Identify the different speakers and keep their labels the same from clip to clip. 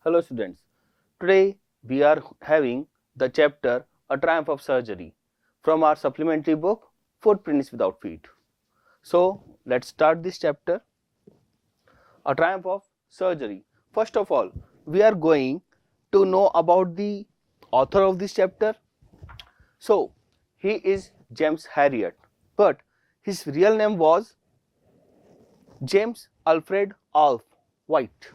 Speaker 1: Hello students, today we are having the chapter A Triumph of Surgery from our supplementary book Footprints Without Feet. So let's start this chapter, A Triumph of Surgery. First of all, we are going to know about the author of this chapter. So he is James Harriet, but his real name was James Alfred Alf White.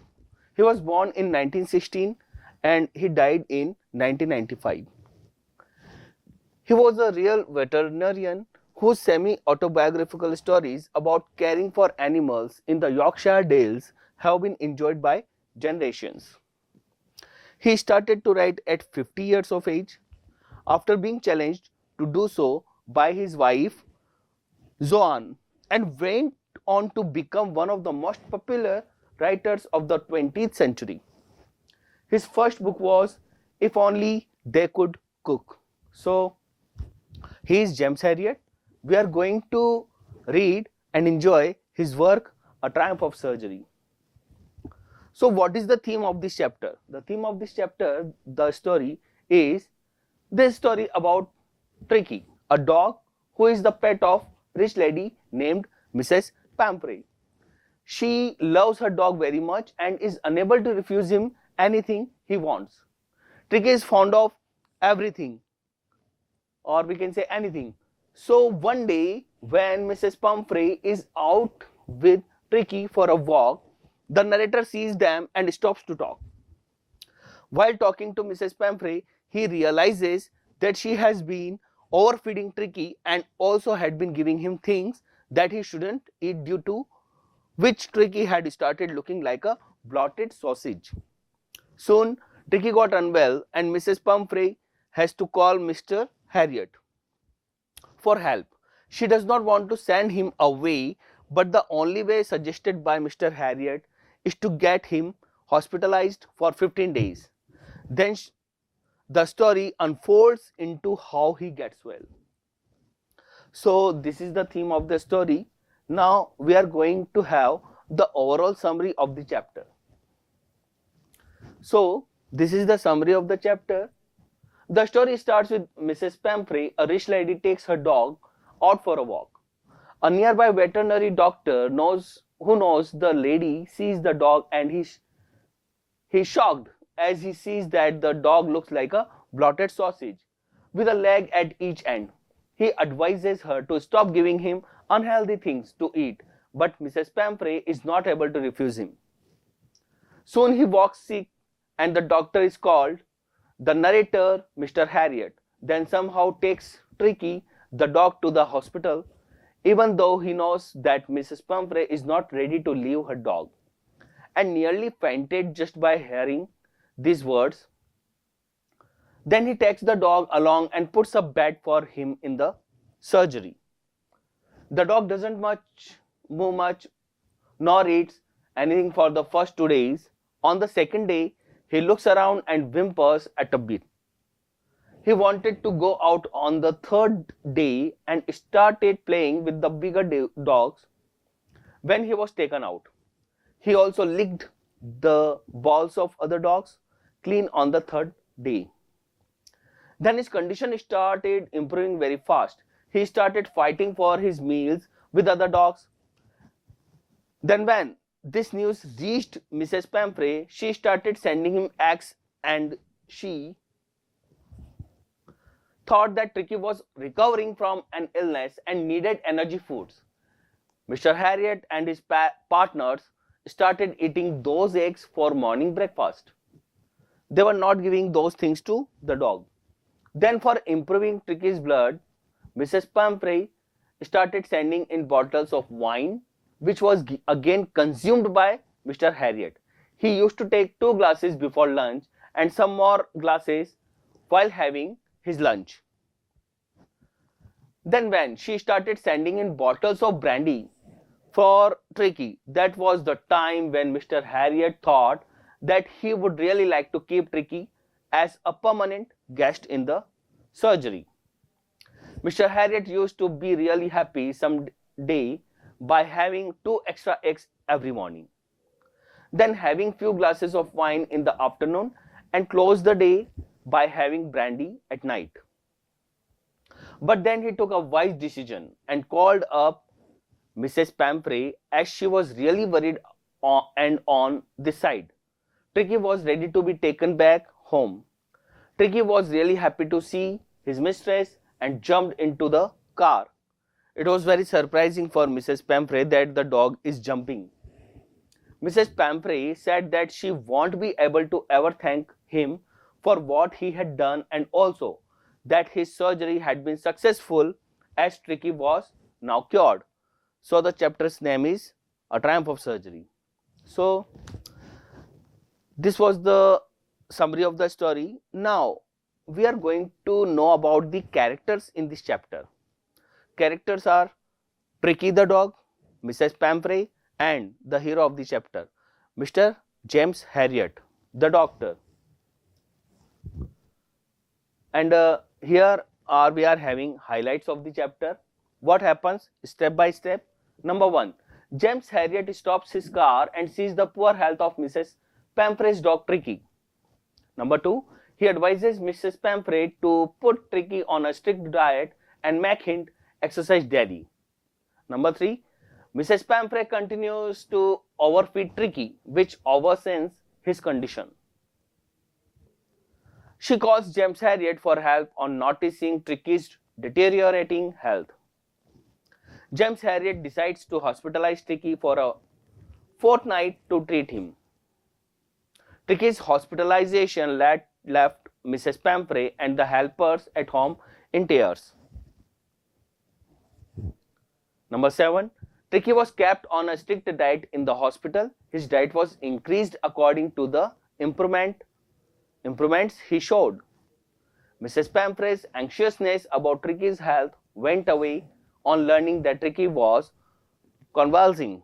Speaker 1: He was born in 1916 and he died in 1995. He was a real veterinarian whose semi-autobiographical stories about caring for animals in the Yorkshire Dales have been enjoyed by generations. He started to write at 50 years of age after being challenged to do so by his wife Zoan, and went on to become one of the most popular writers of the 20th century. His first book was If Only They Could Cook. So, he is James Harriet. We are going to read and enjoy his work, A Triumph of Surgery. So, what is the theme of this chapter? The theme of this chapter, the story is this story about Tricky, a dog who is the pet of rich lady named Mrs. Pamphray. She loves her dog very much and is unable to refuse him anything he wants. Tricky is fond of everything, or we can say anything. So one day when Mrs. Pamphray is out with Tricky for a walk, the narrator sees them and stops to talk. While talking to Mrs. Pamphray, he realizes that she has been overfeeding Tricky and also had been giving him things that he shouldn't eat, due to which Tricky had started looking like a blotted sausage. Soon, Tricky got unwell and Mrs. Pamphray has to call Mr. Harriet for help. She does not want to send him away, but the only way suggested by Mr. Harriet is to get him hospitalized for 15 days. Then the story unfolds into how he gets well. So this is the theme of the story. Now we are going to have the overall summary of the chapter. So this is the summary of the chapter. The story starts with Mrs. Pamphray, a rich lady, takes her dog out for a walk. A nearby veterinary doctor who knows the lady sees the dog and he's shocked as he sees that the dog looks like a blotted sausage with a leg at each end. He advises her to stop giving him unhealthy things to eat, but Mrs. Pamphray is not able to refuse him. Soon he walks sick and the doctor is called. The narrator, Mr. Harriet, then somehow takes Tricky, the dog, to the hospital, even though he knows that Mrs. Pamphray is not ready to leave her dog, and nearly fainted just by hearing these words. Then he takes the dog along and puts a bed for him in the surgery. The dog doesn't move much, nor eats anything for the first 2 days. On the second day, he looks around and whimpers at a bit. He wanted to go out on the third day and started playing with the bigger dogs when he was taken out. He also licked the balls of other dogs clean on the third day. Then his condition started improving very fast. He started fighting for his meals with other dogs. Then when this news reached Mrs. Pamphray, she started sending him eggs, and she thought that Tricky was recovering from an illness and needed energy foods. Mr. Harriet and his partners started eating those eggs for morning breakfast. They were not giving those things to the dog. Then for improving Tricky's blood, Mrs. Pamphray started sending in bottles of wine, which was again consumed by Mr. Harriet. He used to take 2 glasses before lunch and some more glasses while having his lunch. Then when she started sending in bottles of brandy for Tricky, that was the time when Mr. Harriet thought that he would really like to keep Tricky as a permanent guest in the surgery. Mr. Harriet used to be really happy some day by having 2 extra eggs every morning. then having few glasses of wine in the afternoon, and close the day by having brandy at night. But then he took a wise decision and called up Mrs. Pamphray, as she was really worried on this side. Tricky was ready to be taken back home. Tricky was really happy to see his mistress and jumped into the car. It was very surprising for Mrs. Pamphray that the dog is jumping. Mrs. Pamphray said that she won't be able to ever thank him for what he had done, and also that his surgery had been successful, as Tricky was now cured. So the chapter's name is A Triumph of Surgery. So this was the summary of the story. Now we are going to know about the characters in this chapter. Characters are Tricky the dog, Mrs. Pamphray, and the hero of the chapter, Mr. James Harriet, the doctor. And here we are having highlights of the chapter. What happens step by step? Number 1, James Harriet stops his car and sees the poor health of Mrs. Pampray's dog Tricky. Number 2, he advises Mrs. Pamphray to put Tricky on a strict diet and make him exercise daily. Number 3, Mrs. Pamphray continues to overfeed Tricky, which worsens his condition. She calls James Harriet for help on noticing Tricky's deteriorating health. James Harriet decides to hospitalize Tricky for a fortnight to treat him. Tricky's hospitalization left Mrs. Pamphray and the helpers at home in tears. Number 7, Tricky was kept on a strict diet in the hospital. His diet was increased according to the improvements he showed. Mrs. Pampray's anxiousness about Tricky's health went away on learning that Tricky was convalescing,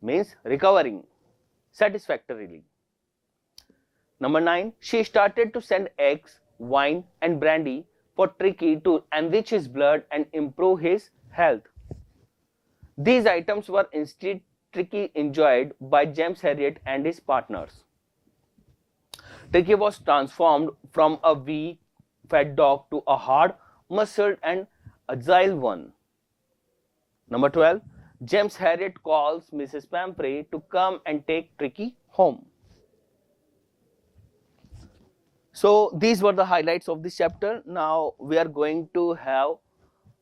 Speaker 1: means recovering satisfactorily. Number 9, she started to send eggs, wine and brandy for Tricky to enrich his blood and improve his health. These items were instead Tricky enjoyed by James Harriet and his partners. Tricky was transformed from a weak, fat dog to a hard, muscled and agile one. Number 12, James Harriet calls Mrs. Pamphray to come and take Tricky home. So these were the highlights of this chapter. Now we are going to have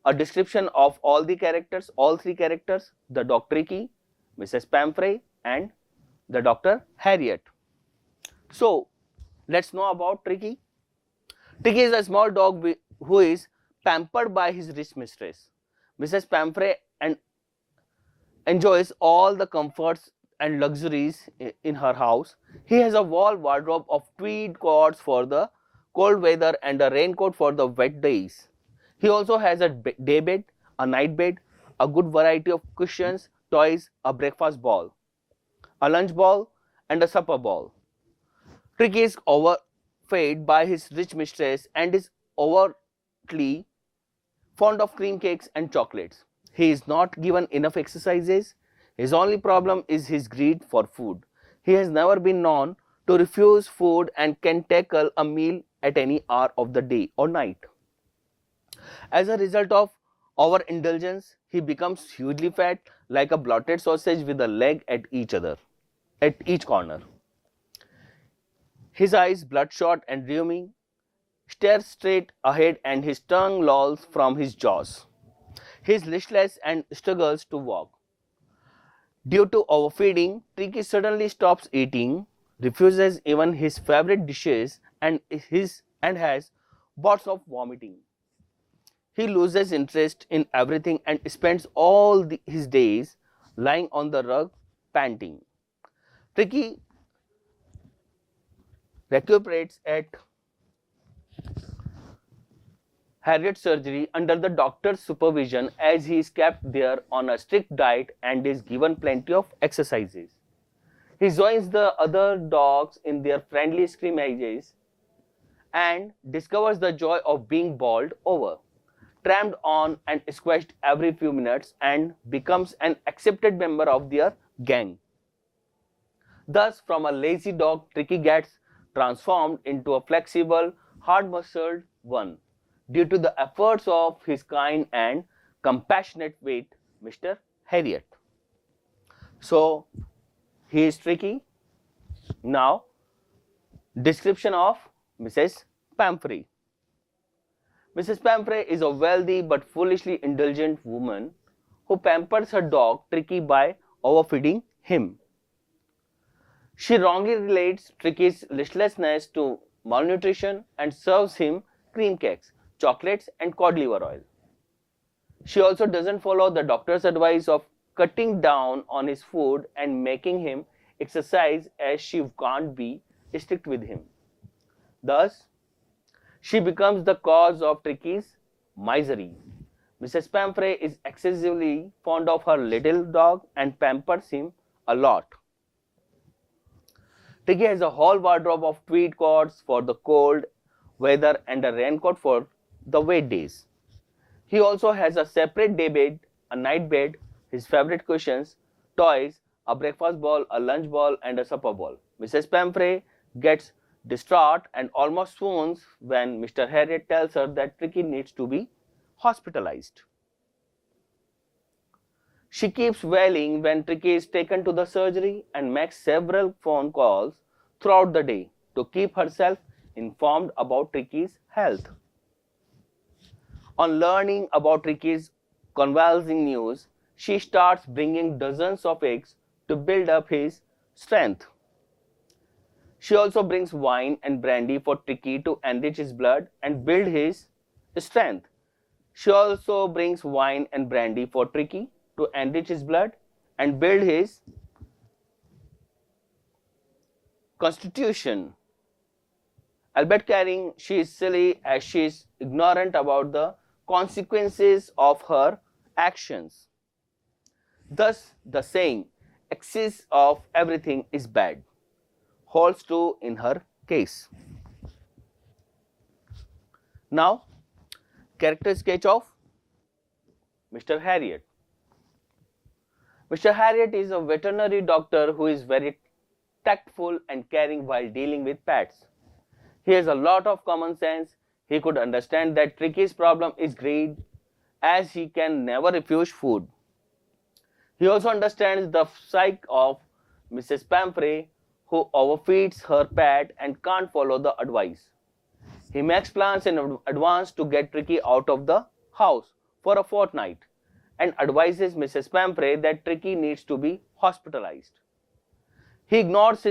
Speaker 1: a description of all the characters, all 3 characters, the dog Tricky, Mrs. Pamphray and the Dr. Harriet. So let's know about Tricky. Tricky is a small dog who is pampered by his rich mistress. Mrs. Pamphray enjoys all the comforts and luxuries in her house. He has a wall wardrobe of tweed coats for the cold weather and a raincoat for the wet days. He also has a day bed, a night bed, a good variety of cushions, toys, a breakfast ball, a lunch ball and a supper ball. Tricky is overfed by his rich mistress and is overtly fond of cream cakes and chocolates. He is not given enough exercises. His only problem is his greed for food. He has never been known to refuse food and can tackle a meal at any hour of the day or night. As a result of overindulgence, he becomes hugely fat, like a bloated sausage with a leg at each corner. His eyes, bloodshot and rheumy, stare straight ahead and his tongue lolls from his jaws. He is listless and struggles to walk. Due to overfeeding, Tricky suddenly stops eating, refuses even his favorite dishes and has bouts of vomiting. He loses interest in everything and spends all his days lying on the rug panting. Tricky recuperates at Harriet's surgery under the doctor's supervision, as he is kept there on a strict diet and is given plenty of exercises. He joins the other dogs in their friendly scrimmages and discovers the joy of being bowled over, tramped on and squashed every few minutes, and becomes an accepted member of their gang. Thus, from a lazy dog, Tricky gets transformed into a flexible, hard-muscled one due to the efforts of his kind and compassionate mate, Mr. Harriet. So, he is Tricky. Now, description of Mrs. Pamphray. Mrs. Pamphray is a wealthy but foolishly indulgent woman who pampers her dog Tricky by overfeeding him. She wrongly relates Tricky's listlessness to malnutrition and serves him cream cakes, chocolates and cod liver oil. She also doesn't follow the doctor's advice of cutting down on his food and making him exercise, as she can't be strict with him. Thus, she becomes the cause of Tricky's misery. Mrs. Pamphray is excessively fond of her little dog and pampers him a lot. Tricky has a whole wardrobe of tweed coats for the cold weather and a raincoat for the wet days. He also has a separate day bed, a night bed, his favorite cushions, toys, a breakfast bowl, a lunch bowl and a supper bowl. Mrs. Pamphray gets distraught and almost swoons when Mr. Harriet tells her that Tricky needs to be hospitalized. She keeps wailing when Tricky is taken to the surgery and makes several phone calls throughout the day to keep herself informed about Tricky's health. On learning about Tricky's convulsing news, she starts bringing dozens of eggs to build up his strength. She also brings wine and brandy for Tricky to enrich his blood and build his strength. She also brings wine and brandy for Tricky to enrich his blood and build his constitution. Albeit caring, she is silly as she is ignorant about the consequences of her actions. Thus, the saying, excess of everything is bad, holds true in her case. Now, character sketch of Mr. Harriet. Mr. Harriet is a veterinary doctor who is very tactful and caring while dealing with pets. He has a lot of common sense. He could understand that Tricky's problem is greed, as he can never refuse food. He also understands the psyche of Mrs. Pamphray, who overfeeds her pet and can't follow the advice. He makes plans in advance to get Tricky out of the house for a fortnight and advises Mrs. Pamphray that Tricky needs to be hospitalized. He ignores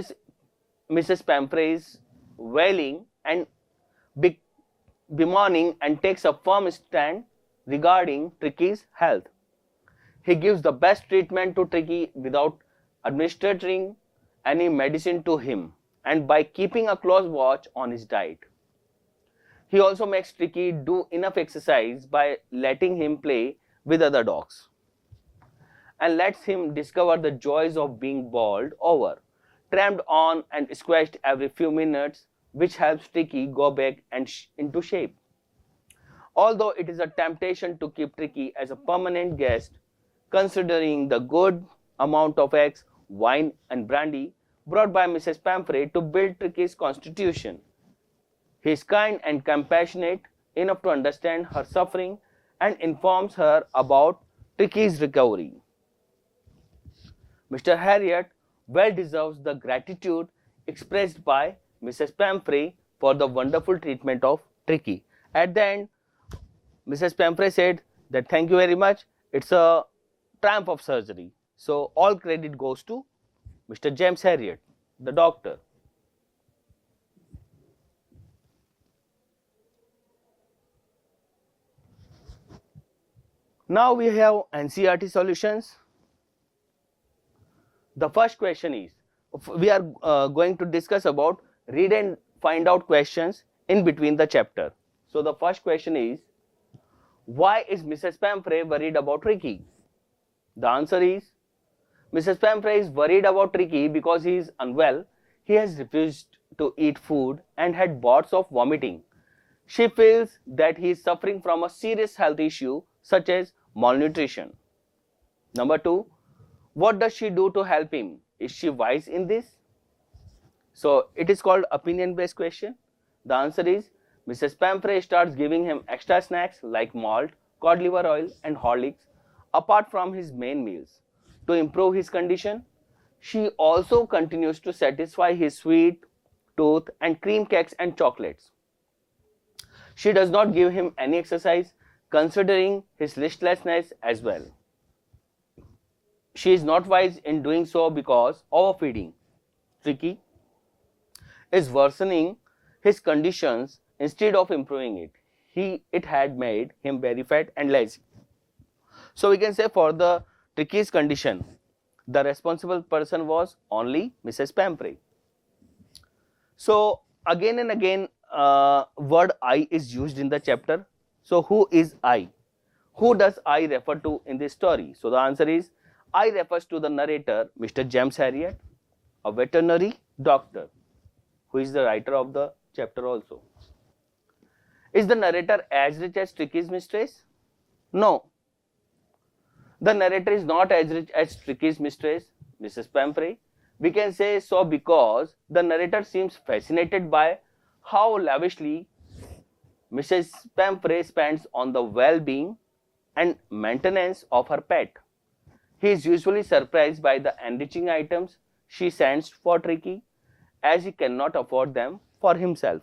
Speaker 1: Mrs. Pampray's wailing and bemoaning and takes a firm stand regarding Tricky's health. He gives the best treatment to Tricky without administering any medicine to him and by keeping a close watch on his diet. He also makes Tricky do enough exercise by letting him play with other dogs and lets him discover the joys of being bowled over, tramped on and squashed every few minutes, which helps Tricky go back and into shape. Although it is a temptation to keep Tricky as a permanent guest, considering the good amount of eggs, wine and brandy brought by Mrs. Pamphray to build Tricky's constitution. He is kind and compassionate enough to understand her suffering and informs her about Tricky's recovery. Mr. Harriet well deserves the gratitude expressed by Mrs. Pamphray for the wonderful treatment of Tricky. At the end, Mrs. Pamphray said that thank you very much, it's a triumph of surgery. So all credit goes to Mr. James Harriet, the doctor. Now we have NCERT solutions. The first question is, we are going to discuss about read and find out questions in between the chapter. So the first question is, why is Mrs. Pamphray worried about Tricky? The answer is, Mrs. Pamphray is worried about Tricky because he is unwell. He has refused to eat food and had bouts of vomiting. She feels that he is suffering from a serious health issue such as malnutrition. Number 2, what does she do to help him? Is she wise in this? So it is called opinion based question. The answer is Mrs. Pamphret starts giving him extra snacks like malt, cod liver oil and Horlicks apart from his main meals. To improve his condition, she also continues to satisfy his sweet tooth and cream cakes and chocolates. She does not give him any exercise, considering his listlessness as well. She is not wise in doing so because overfeeding Tricky is worsening his conditions instead of improving it. It had made him very fat and lazy. So we can say for the Tricky's condition, the responsible person was only Mrs. Pamphret. So again and again word I is used in the chapter. So who is I? Who does I refer to in this story? So the answer is I refers to the narrator, Mr. James Harriet, a veterinary doctor, who is the writer of the chapter also. Is the narrator as rich as Tricky's mistress? No. The narrator is not as rich as Tricky's mistress, Mrs. Pamphret. We can say so because the narrator seems fascinated by how lavishly Mrs. Pamphret spends on the well-being and maintenance of her pet. He is usually surprised by the enriching items she sends for Tricky, as he cannot afford them for himself.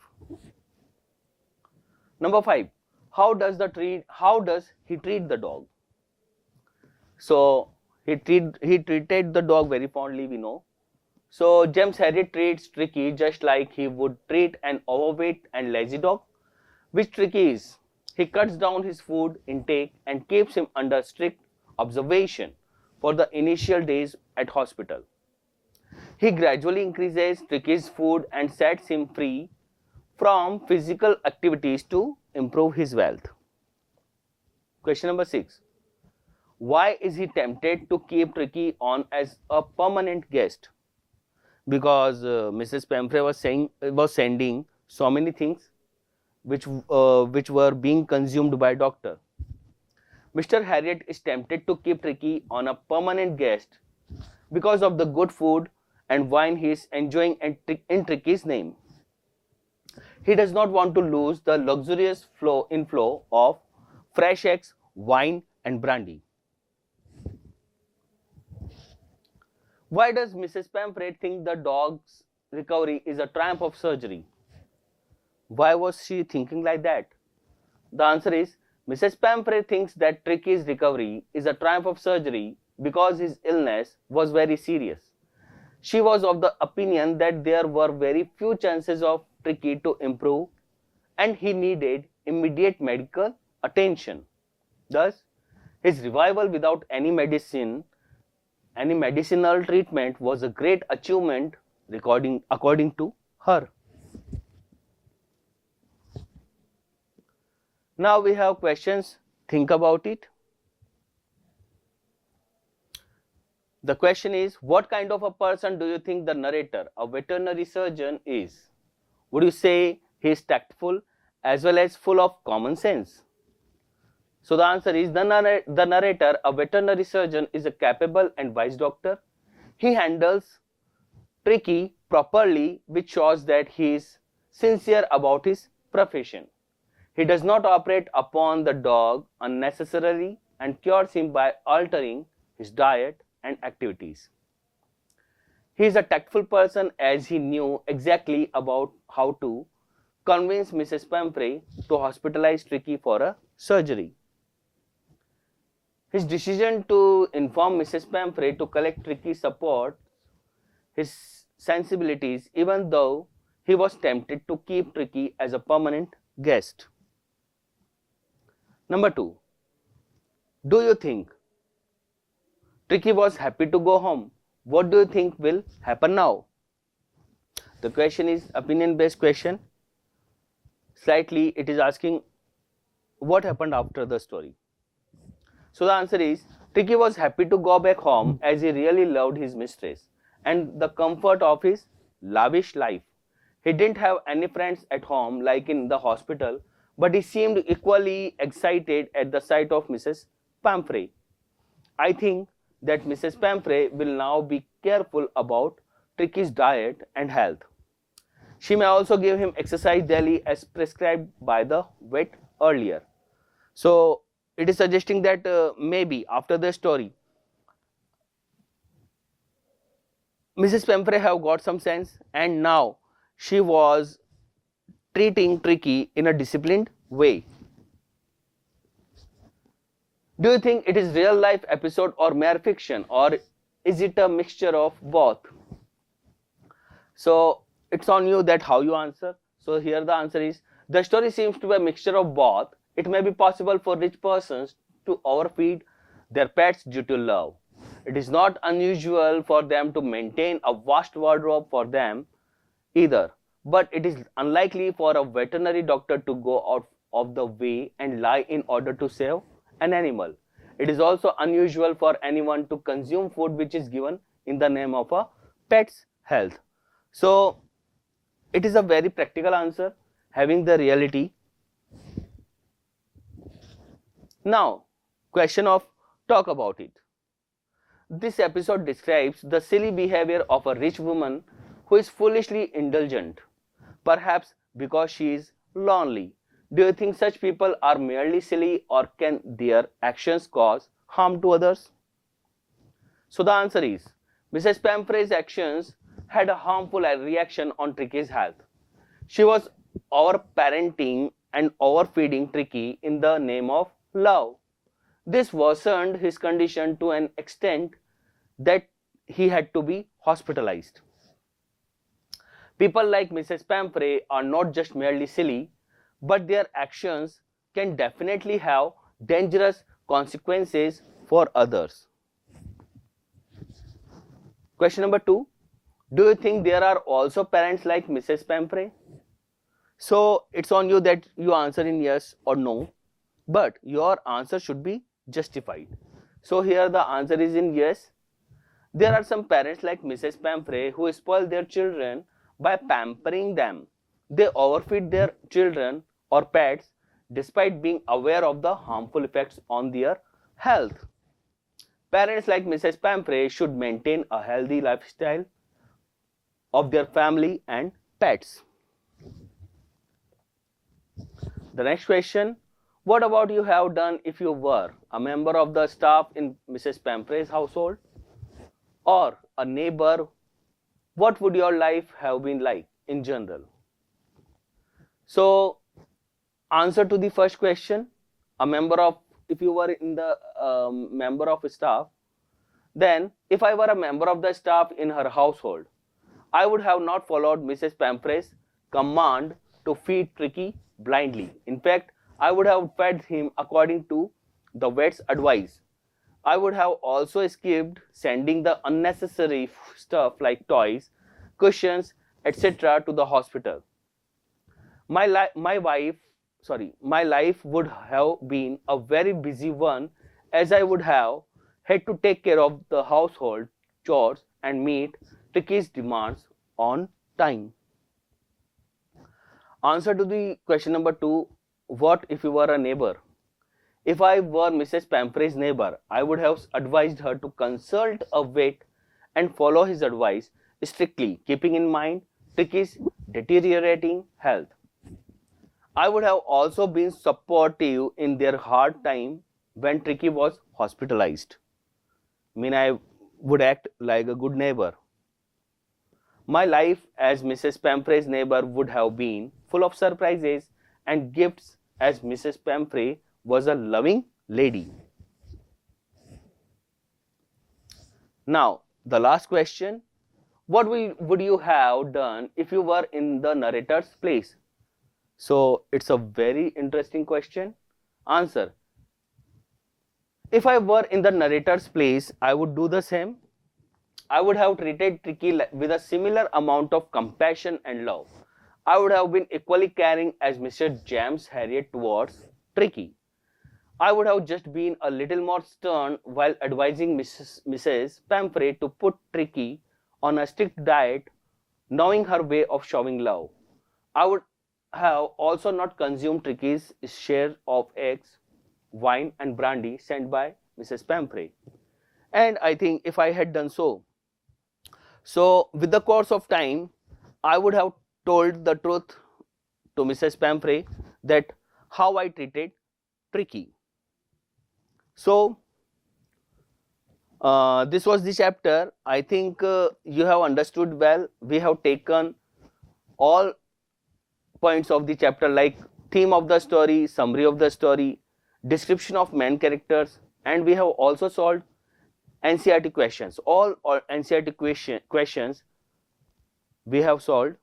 Speaker 1: Number 5. How does he treat the dog? So he treated the dog very fondly, we know. So James Harriet treats Tricky just like he would treat an overweight and lazy dog, which Tricky is. He cuts down his food intake and keeps him under strict observation for the initial days at hospital. He gradually increases Tricky's food and sets him free from physical activities to improve his wealth. Question number 6. Why is he tempted to keep Tricky on as a permanent guest? Because Mrs. Pamphret was sending so many things which were being consumed by doctor. Mr. Harriet is tempted to keep Tricky on a permanent guest because of the good food and wine he is enjoying in Tricky's name. He does not want to lose the luxurious inflow of fresh eggs, wine and brandy. Why does Mrs. Pamphret think the dog's recovery is a triumph of surgery? Why was she thinking like that? The answer is Mrs. Pamphret thinks that Tricky's recovery is a triumph of surgery because his illness was very serious. She was of the opinion that there were very few chances of Tricky to improve and he needed immediate medical attention. Thus, his revival without any medicinal treatment was a great achievement according to her. Now we have questions. Think about it. The question is, what kind of a person do you think the narrator, a veterinary surgeon, is? Would you say he is tactful as well as full of common sense? So the answer is the narrator, a veterinary surgeon, is a capable and wise doctor. He handles Tricky properly, which shows that he is sincere about his profession. He does not operate upon the dog unnecessarily and cures him by altering his diet and activities. He is a tactful person as he knew exactly about how to convince Mrs. Pamphret to hospitalize Tricky for a surgery. His decision to inform Mrs. Pamphret to collect Tricky supports his sensibilities, even though he was tempted to keep Tricky as a permanent guest. Number 2. Do you think Tricky was happy to go home? What do you think will happen now? The question is opinion based question. Slightly it is asking what happened after the story. So the answer is Tricky was happy to go back home as he really loved his mistress and the comfort of his lavish life. He didn't have any friends at home like in the hospital, but he seemed equally excited at the sight of Mrs. Pamphret. I think that Mrs. Pamphret will now be careful about Tricky's diet and health. She may also give him exercise daily as prescribed by the vet earlier. So it is suggesting that maybe after the story, Mrs. Pemfrey have got some sense, and now she was treating Tricky in a disciplined way. Do you think it is real life episode or mere fiction, or is it a mixture of both? So it's on you that how you answer. So here the answer is, the story seems to be a mixture of both. It may be possible for rich persons to overfeed their pets due to love. It is not unusual for them to maintain a vast wardrobe for them either, but it is unlikely for a veterinary doctor to go out of the way and lie in order to save an animal. It is also unusual for anyone to consume food which is given in the name of a pet's health. So it is a very practical answer, having the reality. Now, question of talk about it. This episode describes the silly behavior of a rich woman who is foolishly indulgent, perhaps because she is lonely. Do you think such people are merely silly, or can their actions cause harm to others? So the answer is, Mrs. Pemfrey's actions had a harmful reaction on Tricky's health. She was overparenting and overfeeding Tricky in the name of love. This worsened his condition to an extent that he had to be hospitalized. People like Mrs. Pemfrey are not just merely silly, but their actions can definitely have dangerous consequences for others. Question number 2. Do you think there are also parents like Mrs. Pemfrey? So it's on you that you answer in yes or no, but your answer should be justified. So here the answer is in yes. There are some parents like Mrs. Pemfrey who spoil their children by pampering them. They overfeed their children or pets despite being aware of the harmful effects on their health. Parents like Mrs. Pemfrey should maintain a healthy lifestyle of their family and pets. The next question, what about you have done if you were a member of the staff in Mrs. Pemfrey's household or a neighbor? What would your life have been like in general? So answer to the first question, if you were in the member of staff, then if I were a member of the staff in her household, I would have not followed Mrs. Pemfrey's command to feed Tricky blindly. In fact, I would have fed him according to the vet's advice. I would have also skipped sending the unnecessary stuff like toys, cushions, etc. to the hospital. My life would have been a very busy one, as I would have had to take care of the household chores and meet Tricky's demands on time. Answer to the question number 2, what if you were a neighbor? If I were Mrs. Pemfrey's neighbor, I would have advised her to consult a vet and follow his advice strictly, keeping in mind Tricky's deteriorating health. I would have also been supportive in their hard time when Tricky was hospitalized. I would act like a good neighbor. My life as Mrs. Pemfrey's neighbor would have been full of surprises and gifts, as Mrs. Pemfrey was a loving lady. Now, the last question, what would you have done if you were in the narrator's place? So, it's a very interesting question. Answer, if I were in the narrator's place, I would do the same. I would have treated Tricky with a similar amount of compassion and love. I would have been equally caring as Mr. James Harriet towards Tricky. I would have just been a little more stern while advising Mrs. Pemfrey to put Tricky on a strict diet, knowing her way of showing love. I would have also not consumed Tricky's share of eggs, wine and brandy sent by Mrs. Pemfrey. And I think if I had done so, with the course of time, I would have told the truth to Mrs. Pamphre that how I treated Tricky. So this was the chapter. I think you have understood well. We have taken all points of the chapter like theme of the story, summary of the story, description of main characters, and we have also solved NCERT questions. All NCERT questions we have solved.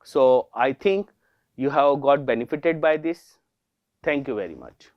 Speaker 1: So I think you have got benefited by this. Thank you very much.